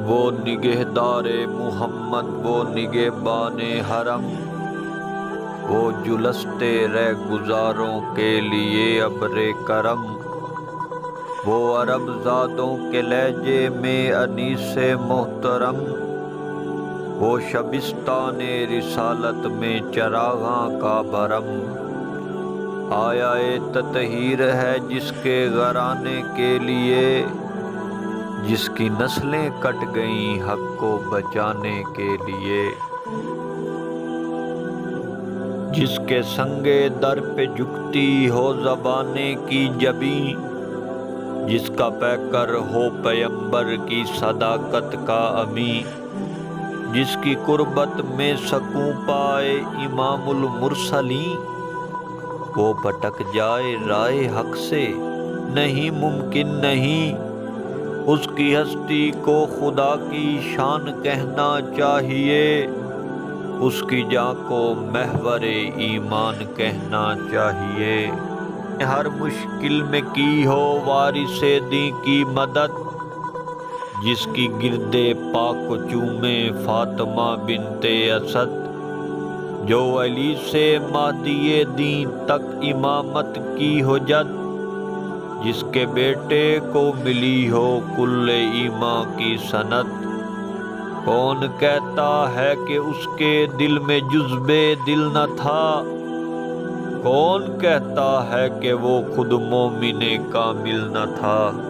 وہ نگہدار محمد، وہ نگہبان حرم، وہ جلستے رہ گزاروں کے لیے ابر کرم، وہ عرب زادوں کے لہجے میں انیس محترم، وہ شبستان رسالت میں چراغاں کا بھرم، آیا تطہیر ہے جس کے گھرانے کے لیے، جس کی نسلیں کٹ گئیں حق کو بچانے کے لیے، جس کے سنگے در پہ جھکتی ہو زبانیں کی جبیں، جس کا پیکر ہو پیمبر کی صداقت کا امی، جس کی قربت میں سکوں پائے امام المرسلین، وہ بھٹک جائے راہ حق سے نہیں ممکن نہیں، اس کی ہستی کو خدا کی شان کہنا چاہیے، اس کی جاں کو محور ایمان کہنا چاہیے، ہر مشکل میں کی ہو وارث دین کی مدد، جس کی گرد پاک کو چومے فاطمہ بنت اسد، جو علی سے مہدی دین تک امامت کی حجت، جس کے بیٹے کو ملی ہو کل ایمان کی سند، کون کہتا ہے کہ اس کے دل میں جذبِ دل نہ تھا، کون کہتا ہے کہ وہ خود مومن کامل نہ تھا۔